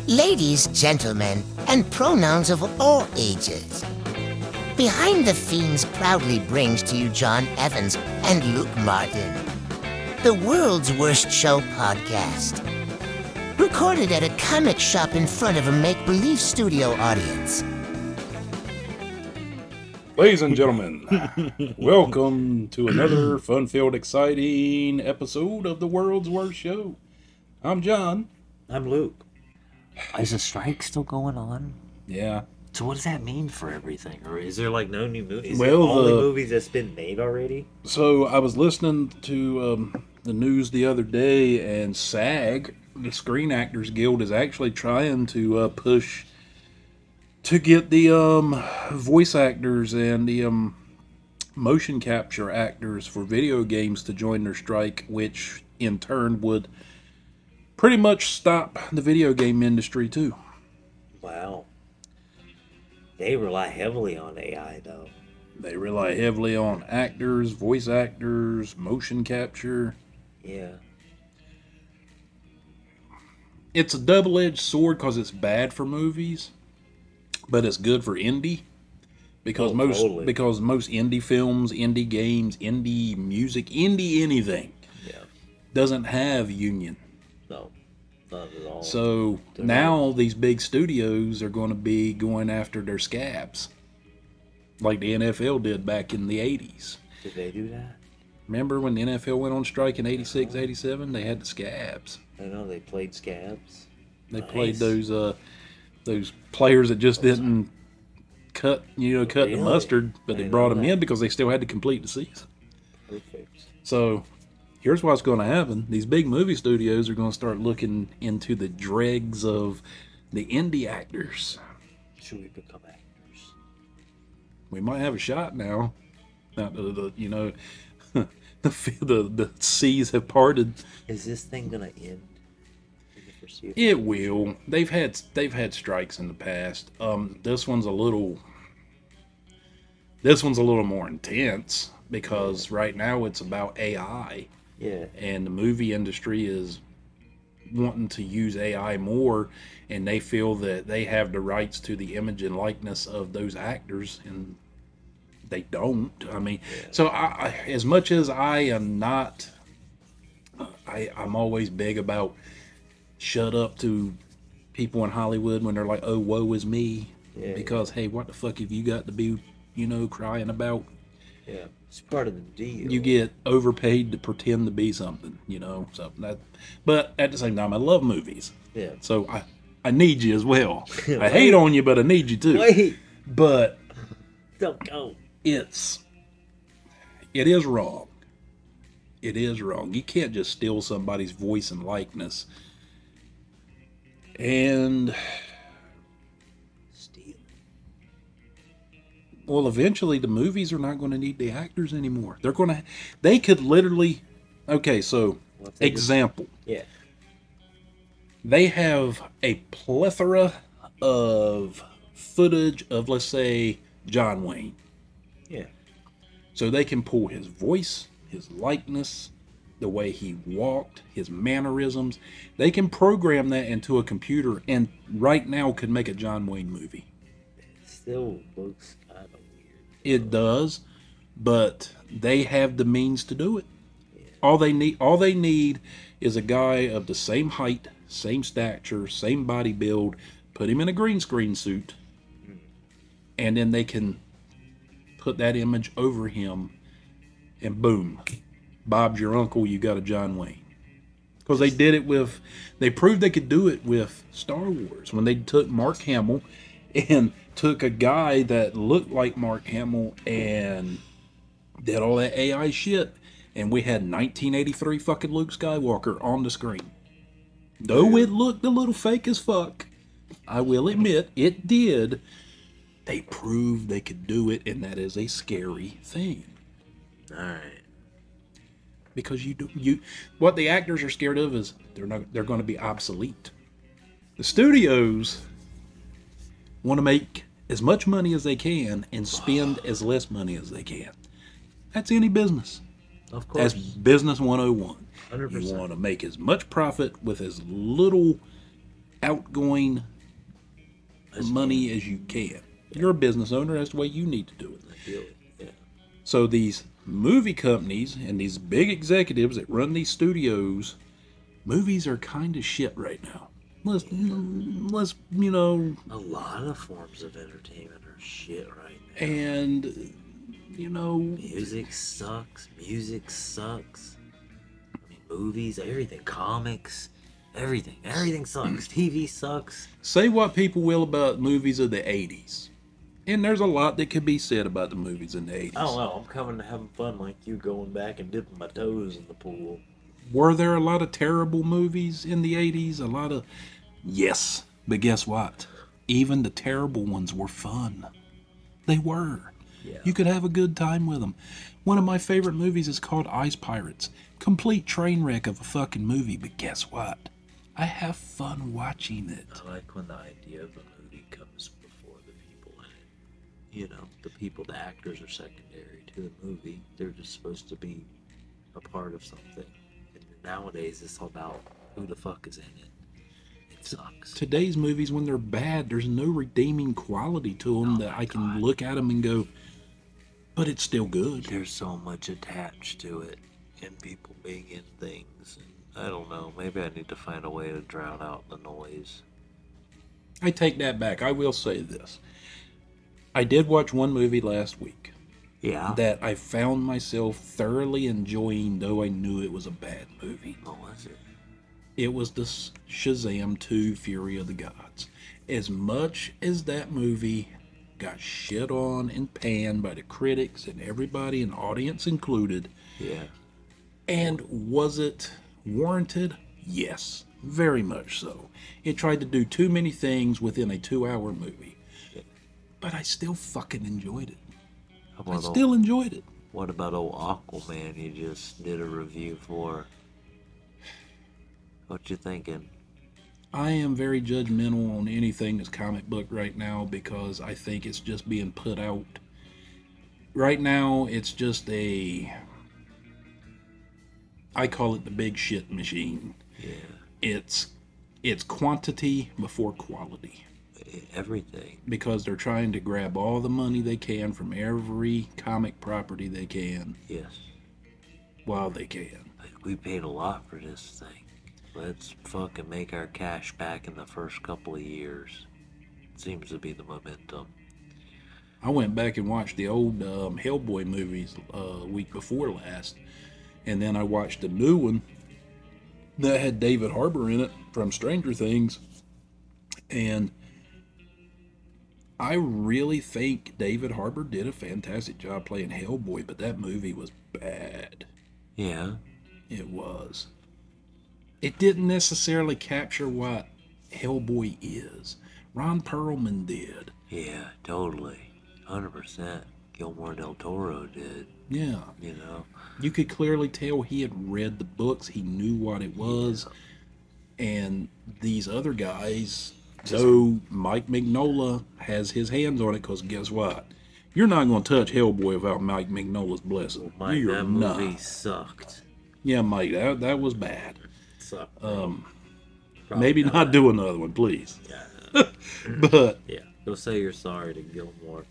ladies, gentlemen, and pronouns of all ages. Behind the Fiends proudly brings to you John Evans and Luke Martin, the world's worst show podcast. Recorded at a comic shop in front of a make-believe studio audience. Ladies and gentlemen, welcome to another fun-filled, exciting episode of the world's worst show. I'm John. I'm Luke. Is the strike still going on? Yeah. So what does that mean for everything? Or is there like no new movies? Is Well, it only movies that's been made already? So I was listening to the news the other day, and SAG, the Screen Actors Guild, is actually trying to push to get the voice actors and the motion capture actors for video games to join their strike, which in turn would pretty much stop the video game industry too. Wow. They rely heavily on AI though. They rely heavily on actors, voice actors, motion capture. Yeah. It's a double-edged sword because it's bad for movies, but it's good for indie. Because most indie films, indie games, indie music, indie anything doesn't have union. No, not at all. So now these big studios are going to be going after their scabs, like the NFL did back in the 80s. Did they do that? Remember when the NFL went on strike in 86, 87? They had the scabs. I know, they played scabs. They played those players that just didn't cut the mustard, but they brought them in because they still had to complete the season. Perfect. So here's what's going to happen. These big movie studios are going to start looking into the dregs of the indie actors. Should we become actors? We might have a shot now. The seas have parted. Is this thing gonna end? It will. They've had strikes in the past. This one's a little more intense because right now it's about AI. Yeah. And the movie industry is wanting to use AI more, and they feel that they have the rights to the image and likeness of those actors, and they don't. I mean, so I, as much as I am not, I'm always big about shut up to people in Hollywood when they're like, oh, woe is me. Yeah, because, hey, what the fuck have you got to be, crying about? Yeah, it's part of the deal. You get overpaid to pretend to be something, So that, but at the same time, I love movies. Yeah. So I need you as well. I hate on you, but I need you too. Wait. But don't go. It is wrong. It is wrong. You can't just steal somebody's voice and likeness and steal. Well, eventually the movies are not going to need the actors anymore. They could literally, okay, so example. Yeah. They have a plethora of footage of, let's say, John Wayne. Yeah. So they can pull his voice, his likeness, the way he walked, his mannerisms. They can program that into a computer and right now could make a John Wayne movie. It still looks kind of weird. It does, but they have the means to do it. Yeah. All they need is a guy of the same height, same stature, same body build, put him in a green screen suit, and then they can put that image over him, and boom, Bob's your uncle, you got a John Wayne. Because they proved they could do it with Star Wars. When they took Mark Hamill and took a guy that looked like Mark Hamill and did all that AI shit, and we had 1983 fucking Luke Skywalker on the screen. Though it looked a little fake as fuck, I will admit, it did. They proved they could do it, and that is a scary thing. All right. Because what the actors are scared of is they're going to be obsolete. The studios want to make as much money as they can and spend as less money as they can. That's any business. Of course. That's business 101. 100%. You want to make as much profit with as little outgoing money as you can. You're a business owner. That's the way you need to do it. I feel it. Yeah. So these movie companies and these big executives that run these studios, movies are kind of shit right now. Let's you know. A lot of forms of entertainment are shit right now. And you know, Music sucks. I mean, movies, everything, comics, everything sucks. TV sucks. say what people will about movies of the 80s. And there's a lot that could be said about the movies in the 80s. I don't know. I'm coming to having fun like you, going back and dipping my toes in the pool. Were there a lot of terrible movies in the 80s? A lot of... Yes. But guess what? Even the terrible ones were fun. They were. Yeah. You could have a good time with them. One of my favorite movies is called Ice Pirates. Complete train wreck of a fucking movie, but guess what? I have fun watching it. I like when the idea of a movie comes before the people in it. You know, the actors are secondary to the movie. They're just supposed to be a part of something. And nowadays, it's all about who the fuck is in it. It sucks. Today's movies, when they're bad, there's no redeeming quality to them that I can look at them and go, but it's still good. There's so much attached to it, and people being in things. And I don't know. Maybe I need to find a way to drown out the noise. I take that back. I will say this. I did watch one movie last week Yeah. that I found myself thoroughly enjoying, though I knew it was a bad movie. What was it? It was the Shazam 2 Fury of the Gods. As much as that movie got shit on and panned by the critics and everybody, and audience included, Yeah. and was it warranted? Yes, very much so. It tried to do too many things within a 2-hour movie. But I still fucking enjoyed it. I still enjoyed it. What about old Aquaman you just did a review for? What you thinking? I am very judgmental on anything that's comic book right now because I think it's just being put out. Right now, it's just I call it the big shit machine. Yeah. It's quantity before quality. Everything. Because they're trying to grab all the money they can from every comic property they can. Yes. While they can. We paid a lot for this thing. Let's fucking make our cash back in the first couple of years. Seems to be the momentum. I went back and watched the old Hellboy movies week before last. And then I watched the new one that had David Harbour in it from Stranger Things. And I really think David Harbour did a fantastic job playing Hellboy, but that movie was bad. Yeah. It was. It didn't necessarily capture what Hellboy is. Ron Perlman did. Yeah, totally. 100%. Guillermo del Toro did. Yeah. You know? You could clearly tell he had read the books. He knew what it was. Yeah. And these other guys, though Mike Mignola has his hands on it, because guess what? You're not going to touch Hellboy without Mike Mignola's blessing. Well, Mike, that movie sucked. Yeah, Mike, that was bad. Sucked. Maybe not do another one, please. Yeah. But yeah, go say you're sorry to Guillermo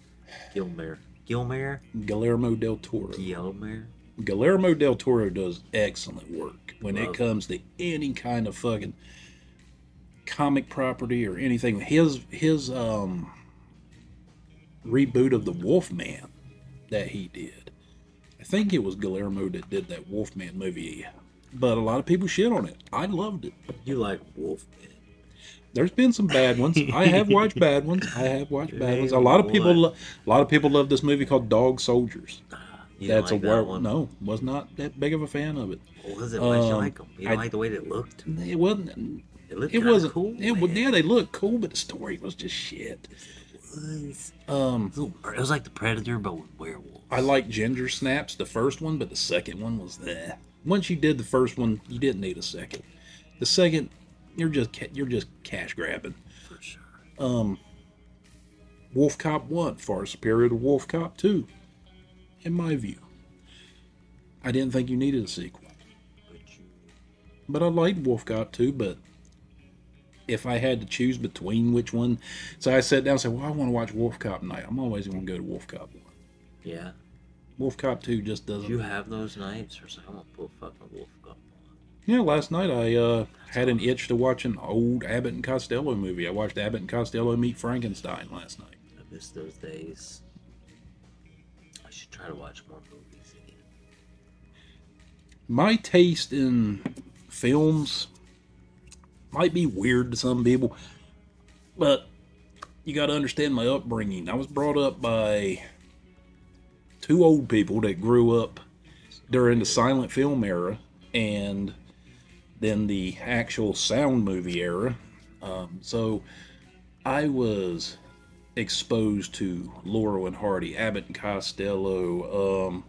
del Toro. Guillermo del Toro does excellent work when it comes to any kind of fucking comic property or anything. His reboot of the Wolfman that he did. I think it was Guillermo that did that Wolfman movie. But a lot of people shit on it. I loved it. You like Wolfman? There's been some bad ones. I have watched bad ones. A lot of people love this movie called Dog Soldiers. You That's like that one? No, was not that big of a fan of it. What was it? Why'd you like them? You don't like the way it looked? It wasn't. It wasn't cool. Yeah, they looked cool, but the story was just shit. It was like The Predator, but with werewolves. I like Ginger Snaps, the first one, but the second one was there. Once you did the first one, you didn't need a second. The second, you're just cash grabbing. For sure. Wolf Cop 1 far superior to Wolf Cop 2, in my view. I didn't think you needed a sequel. But I liked Wolf Cop 2, but if I had to choose between which one, so I sat down and said, well, I want to watch Wolf Cop night. I'm always going to go to Wolf Cop 1. Yeah. Wolf Cop 2 just doesn't. Do you have those nights, or I won't put fucking Wolf Cop on? Yeah, last night I had an itch to watch an old Abbott and Costello movie. I watched Abbott and Costello Meet Frankenstein last night. I miss those days. I should try to watch more movies again. My taste in films might be weird to some people, but you got to understand my upbringing. I was brought up by two old people that grew up during the silent film era and then the actual sound movie era. So I was exposed to Laurel and Hardy, Abbott and Costello,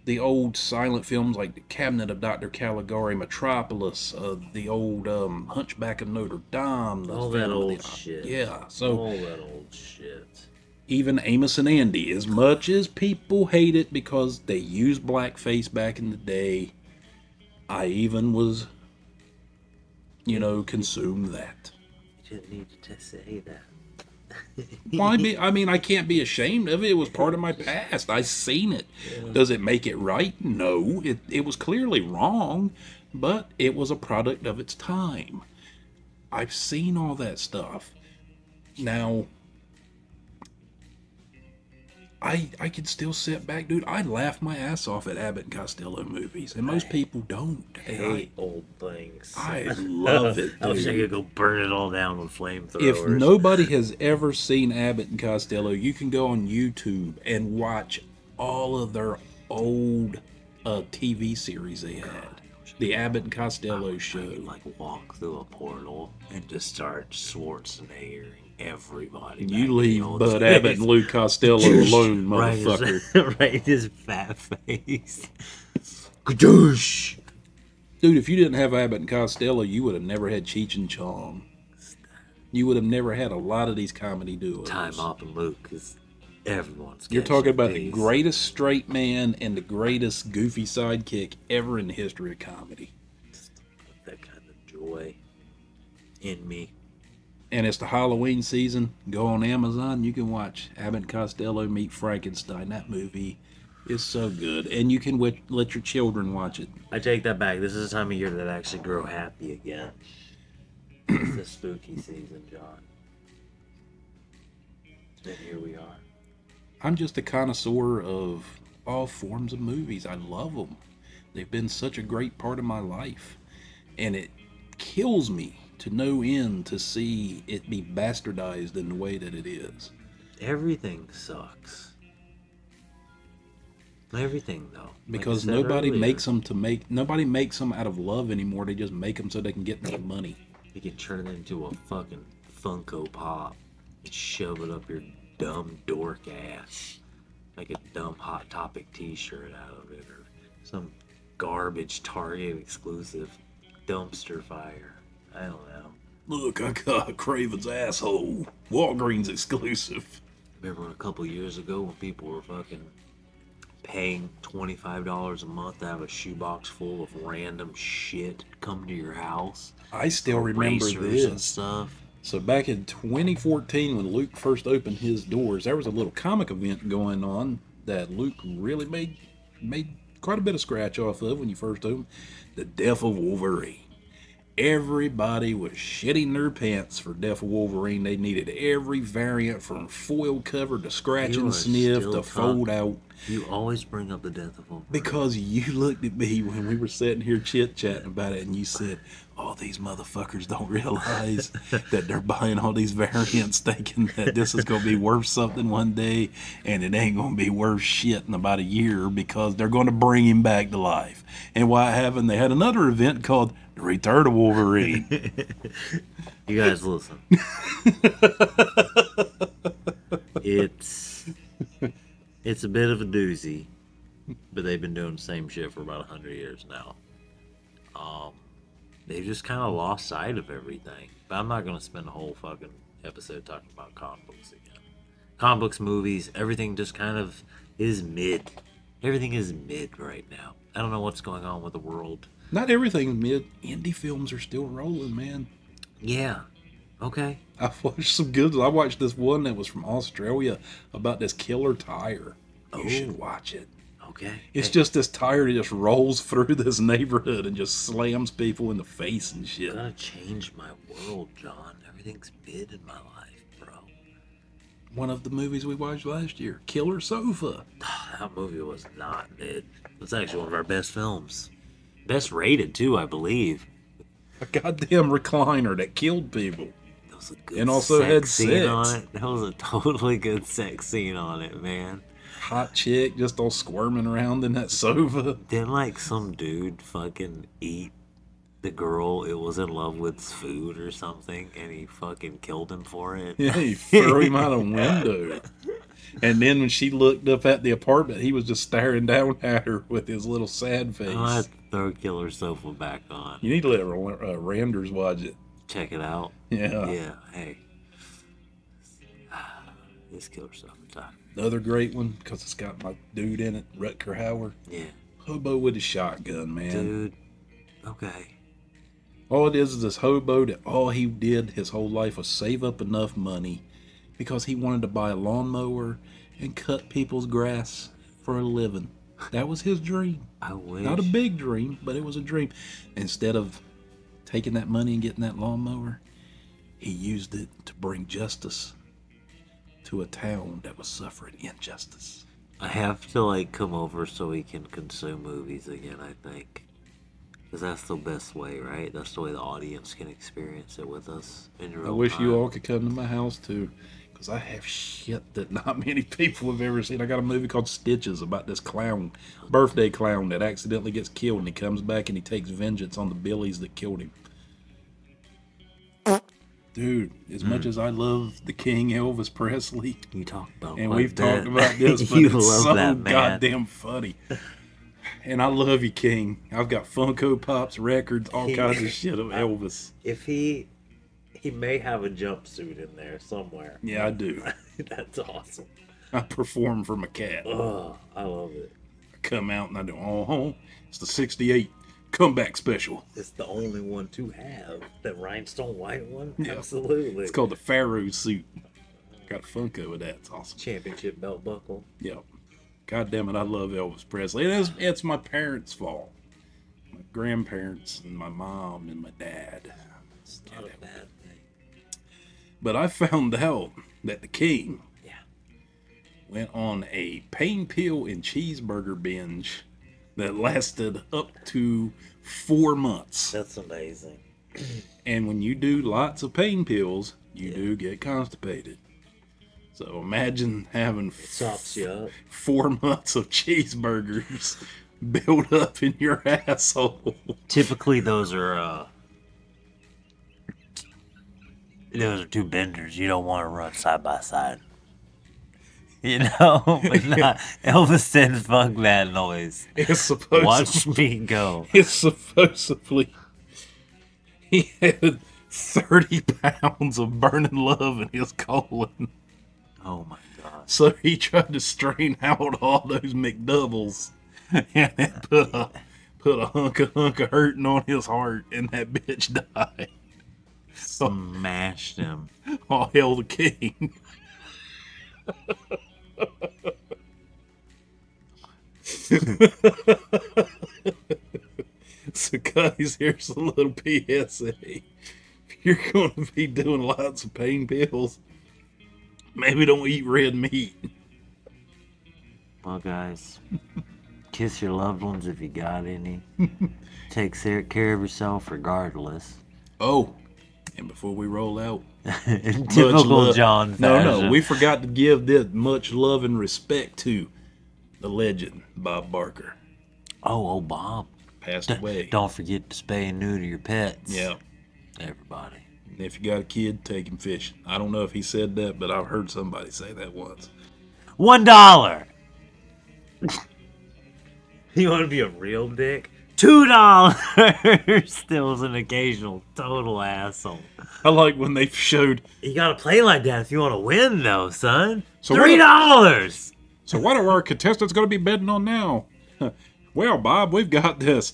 the old silent films like The Cabinet of Dr. Caligari, Metropolis, the old Hunchback of Notre Dame. All that old shit. Yeah, so all that old shit. Even Amos and Andy, as much as people hate it because they used blackface back in the day, I even was, consumed that. You didn't need to say that. Well, I mean, I can't be ashamed of it. It was part of my past. I seen it. Yeah. Does it make it right? No. It was clearly wrong, but it was a product of its time. I've seen all that stuff. Now, I could still sit back, dude. I laugh my ass off at Abbott and Costello movies, and most people don't. I hate old things. I love it, dude. I wish I could go burn it all down with flamethrowers. If nobody has ever seen Abbott and Costello, you can go on YouTube and watch all of their old TV series they had. The Abbott and Costello show. I would, walk through a portal and just start Schwarzenegger. Everybody. You leave Bud Abbott and Lou Costello alone, motherfucker. Right, his fat face. Kadoosh! Dude, if you didn't have Abbott and Costello, you would have never had Cheech and Chong. You would have never had a lot of these comedy duos. Time Up and Luke, because everyone's. You're talking about the greatest straight man and the greatest goofy sidekick ever in the history of comedy. Just put that kind of joy in me. And it's the Halloween season. Go on Amazon. You can watch Abbott and Costello Meet Frankenstein. That movie is so good. And you can let your children watch it. I take that back. This is the time of year that I actually grow happy again. It's the spooky season, John. And here we are. I'm just a connoisseur of all forms of movies. I love them. They've been such a great part of my life. And it kills me to no end to see it be bastardized in the way that it is. Everything sucks. Everything, though. Because nobody makes them out of love anymore. They just make them so they can get more money. You can turn it into a fucking Funko Pop and shove it up your dumb dork ass. Like a dumb Hot Topic t-shirt out of it, or some garbage Target exclusive dumpster fire. I don't know. Look, I got Craven's asshole. Walgreens exclusive. Remember a couple years ago when people were fucking paying $25 a month to have a shoebox full of random shit come to your house? I still remember this. And stuff. So back in 2014 when Luke first opened his doors, there was a little comic event going on that Luke really made quite a bit of scratch off of when you first opened. The Death of Wolverine. Everybody was shitting their pants for Death of Wolverine. They needed every variant from foil cover to scratch and sniff to fold out. You always bring up the Death of Wolverine. Because you looked at me when we were sitting here chit-chatting about it and you said, oh, these motherfuckers don't realize that they're buying all these variants thinking that this is going to be worth something one day and it ain't going to be worth shit in about a year because they're going to bring him back to life. And why haven't they had another event called The Return of Wolverine? You guys listen. It's a bit of a doozy, but they've been doing the same shit for about 100 years now. They've just kind of lost sight of everything. But I'm not going to spend a whole fucking episode talking about comic books again. Comic books, movies, everything just kind of is mid. Everything is mid right now. I don't know what's going on with the world. Not everything's mid. Indie films are still rolling, man. Yeah. Okay. I've watched some good. I watched this one that was from Australia about this killer tire. You should watch it. Okay. It's just this tire that just rolls through this neighborhood and just slams people in the face and shit. You gotta change my world, John. Everything's mid in my life, bro. One of the movies we watched last year, Killer Sofa. That movie was not mid. It was actually one of our best films. Best rated, too, I believe. A goddamn recliner that killed people. There was a good And also had scene sex. on it. There was a totally good sex scene on it, man. Hot chick just all squirming around in that sofa. Didn't like some dude fucking eat the girl it was in love with's food or something, and he fucking killed him for it? Yeah, he threw him out a window. And then when she looked up at the apartment, he was just staring down at her with his little sad face. I'll have to throw Killer Sofa back on. You need to let Randers watch it. Check it out. Yeah. Yeah, hey. This Killer Sofa time. The other great one, because it's got my dude in it, Rutger Hauer. Yeah. Hobo with a shotgun, man. Dude. Okay. All it is this hobo that all he did his whole life was save up enough money because he wanted to buy a lawnmower and cut people's grass for a living. That was his dream. I wish. Not a big dream, but it was a dream. Instead of taking that money and getting that lawnmower, he used it to bring justice to a town that was suffering injustice. I have to, like, come over so we can consume movies again, I think. Because that's the best way, right? That's the way the audience can experience it with us in real I wish time. you all could come to my house too, because I have shit that not many people have ever seen. I got a movie called Stitches about this clown, birthday clown that accidentally gets killed, and he comes back and he takes vengeance on the Billies that killed him. Dude, as much as I love the King Elvis Presley, You talk about and quite we've a talked bit. about this, but You it's love so that man. goddamn funny. And I love you, King. I've got Funko Pops, records, all kinds of shit of Elvis. If he may have a jumpsuit in there somewhere. Yeah, I do. That's awesome. I perform for my cat. Oh, I love it. I come out and I do, oh, it's the 68 comeback special. It's the only one to have. That rhinestone white one? Yeah. Absolutely. It's called the Pharaoh suit. Got a Funko with that. It's awesome. Championship belt buckle. Yep. God damn it, I love Elvis Presley. It's my parents' fault. My grandparents and my mom and my dad. It's not a bad thing. But I found out that the King Yeah. went on a pain pill and cheeseburger binge that lasted up to 4 months. That's amazing. And when you do lots of pain pills, you do get constipated. So imagine having Sops you up. 4 months of cheeseburgers built up in your asshole. Typically, those are two benders. You don't want to run side by side. You know, but not, Elvis said, "Fuck that noise. It's supposed Watch me go." It's supposedly he had 30 pounds of burning love in his colon. Oh my god! So he tried to strain out all those McDoubles and then put a hunk of hurting on his heart, and that bitch died. Smashed him. All hail the King. So guys, here's a little PSA. If you're going to be doing lots of pain pills, maybe don't eat red meat. Well, guys, kiss your loved ones if you got any. Take care of yourself regardless. Oh, and before we roll out, In typical love. John No, fashion. we forgot to give this much love and respect to the legend, Bob Barker. Oh, Bob. Passed away. Don't forget to spay and neuter your pets. Yeah. Everybody. And if you got a kid, take him fishing. I don't know if he said that, but I've heard somebody say that once. $1. You want to be a real dick? $2. Still's an occasional total asshole. I like when they showed. You gotta play like that if you want to win, though, son. So $3. So what are our contestants going to be betting on now? Well, Bob, we've got this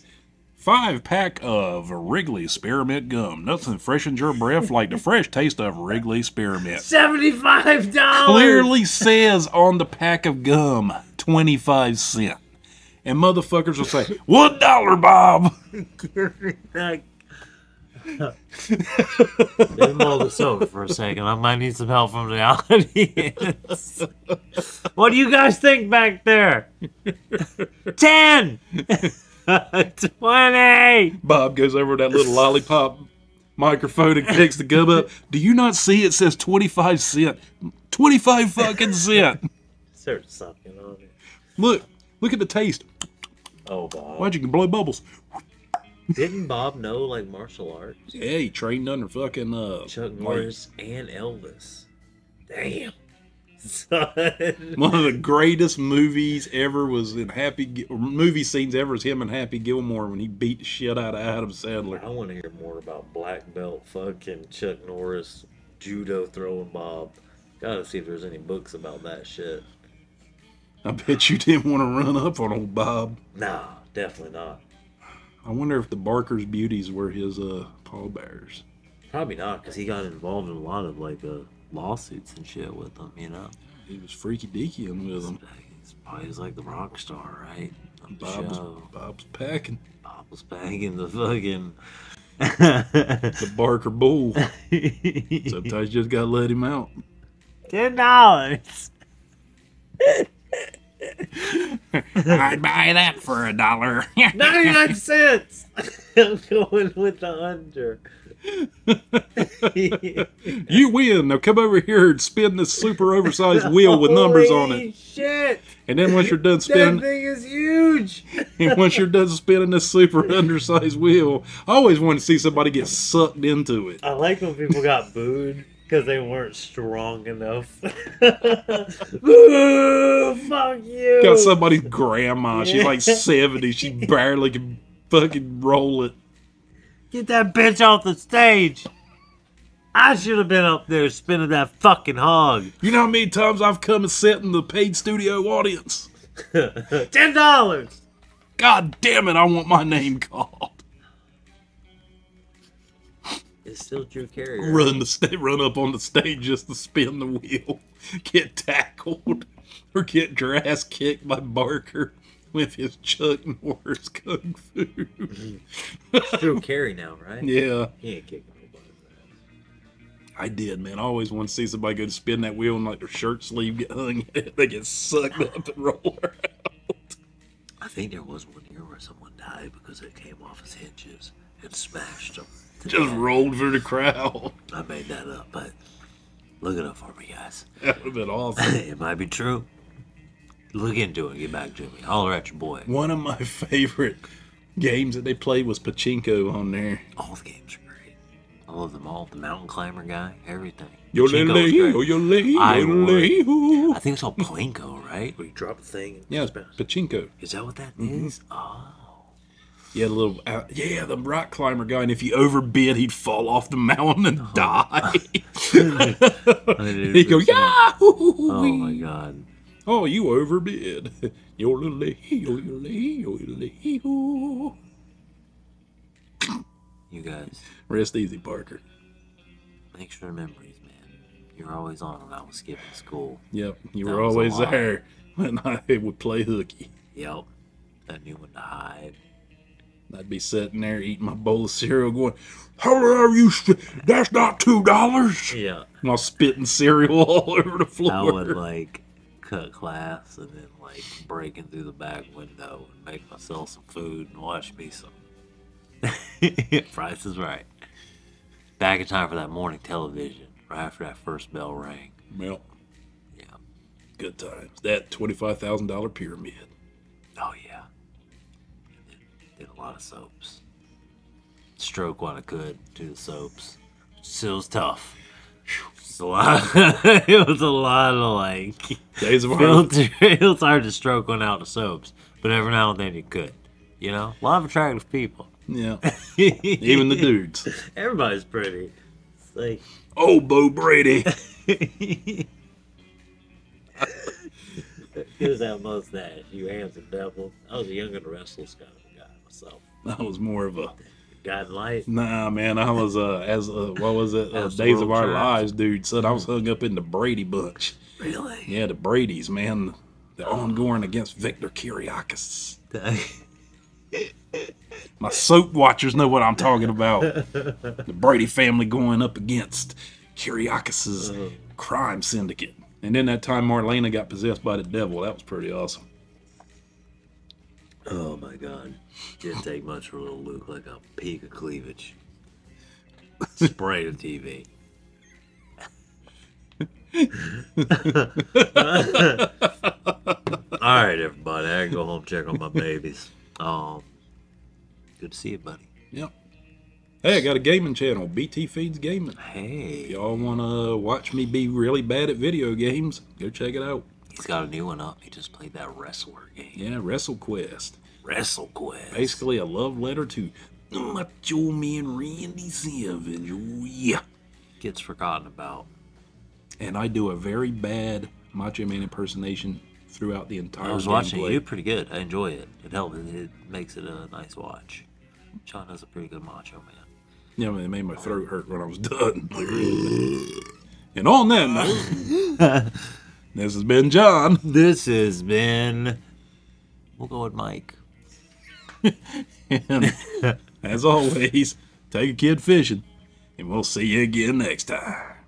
5-pack of Wrigley Spearmint Gum. Nothing freshens your breath like the fresh taste of Wrigley Spearmint. $75. Clearly says on the pack of gum, 25 cents. And motherfuckers will say, $1, Bob. Give me that. Let me hold this over for a second. I might need some help from the audience. What do you guys think back there? 10. 20. Bob goes over to that little lollipop microphone and picks the gum up. Do you not see it says 25 cent? 25 fucking cent. Start sucking on it. Look at the taste. Oh, Bob. Why'd you can blow bubbles? Didn't Bob know like martial arts? Yeah, he trained under fucking Chuck Norris and Elvis. Damn. Son. One of the greatest movies ever was in movie scenes ever is him and Happy Gilmore when he beat the shit out of Adam Sandler. I want to hear more about black belt fucking Chuck Norris judo throwing Bob. Gotta see if there's any books about that shit. I bet you didn't want to run up on old Bob. Nah, definitely not. I wonder if the Barker's Beauties were his pallbearers. Probably not, because he got involved in a lot of like lawsuits and shit with them, you know? He was freaky deakying with them. He's like the rock star, right? On the show. Bob's packing. Bob was banging the fucking... The Barker Bull. Sometimes you just gotta let him out. $10. I'd buy that for $1. 99 cents. I'm going with the under. You win. Now come over here and spin this super oversized wheel with numbers on Holy it. shit. And then once you're done That spinning, thing is huge. and once you're done spinning this super undersized wheel, I always want to see somebody get sucked into it. I like when people got booed because they weren't strong enough. Boo! Fuck you! Got somebody's grandma. She's like 70. She barely can fucking roll it. Get that bitch off the stage. I should have been up there spinning that fucking hog. You know how many times I've come and sat in the paid studio audience? $10. God damn it, I want my name called. It's still Drew Carey. Right? Run up on the stage just to spin the wheel, get tackled, or get your ass kicked by Barker with his Chuck Norris kung fu. It's Drew Carey now, right? Yeah, He ain't kicking nobody's ass. I did, man. I always want to see somebody go to spin that wheel and like their shirt sleeve get hung. They get sucked up and roll around. I think there was one year where someone died because it came off his hinges and smashed them. Just rolled through the crowd. I made that up, but look it up for me, guys. That would have been awesome. It might be true. Look into it. Get back to me. Holler at your boy. One of my favorite games that they played was Pachinko on there. All the games are great. I love them all. The mountain climber guy, everything. Yo, Pachinko was great. I think it's called Plinko, right? Where you drop a thing. And Yeah, spin. Pachinko. Is that what that is? Oh. Yeah, the rock climber guy, and if you overbid, he'd fall off the mountain and die. He'd go, Yahoo! Oh my god. Oh, you overbid. You guys, rest easy, Parker. thanks for the memories, man. You were always on when I was skipping school. Yep, you That were was a always lot. there when I would play hooky. Yep. I knew when to hide. I'd be sitting there eating my bowl of cereal going, how are you? That's not $2. Yeah. And I was spitting cereal all over the floor. I would like cut class and then like break in through the back window and make myself some food and watch me some Price is Right. Back in time for that morning television, right after that first bell rang. Well, Yeah. good times. That $25,000 pyramid. Oh yeah. And then did a lot of soaps. Stroke what I could, do the soaps. Still was tough. It was a lot of like Days of filter. It was hard to stroke one out of soaps, but every now and then you could. You know, a lot of attractive people. Yeah. Even the dudes. Everybody's pretty. It's like, Oh, Bo Brady. here's that mustache, you handsome devil. I was a young and restless kind of guy myself. I was more of a God light. nah, man. I was what was it? As the Days of world Our turns. Lives, dude. Son, I was hung up in the Brady bunch. Really? Yeah, the Brady's, man. The ongoing against Victor Kiriakis. My soap watchers know what I'm talking about. The Brady family going up against Kiriakis's crime syndicate. And then that time Marlena got possessed by the devil. That was pretty awesome. Oh my God. Didn't take much for little Luke, like a peak of cleavage. Spray the TV. Alright, everybody. I gotta go home check on my babies. Good to see you, buddy. Yep. Hey, I got a gaming channel, BT Feeds Gaming. Hey. If y'all want to watch me be really bad at video games, go check it out. He's got a new one up. He just played that wrestler game. Yeah, WrestleQuest. WrestleQuest. Basically a love letter to Macho Man Randy Savage. Oh, yeah. Gets forgotten about. And I do a very bad Macho Man impersonation throughout the entire I was watching gameplay. you pretty good. I enjoy it. It helps. It makes it a nice watch. Sean has a pretty good Macho Man. Yeah, man, it made my throat hurt when I was done. And on that note, this has been John. This has been. We'll go with Mike. And as always, take a kid fishing, and we'll see you again next time.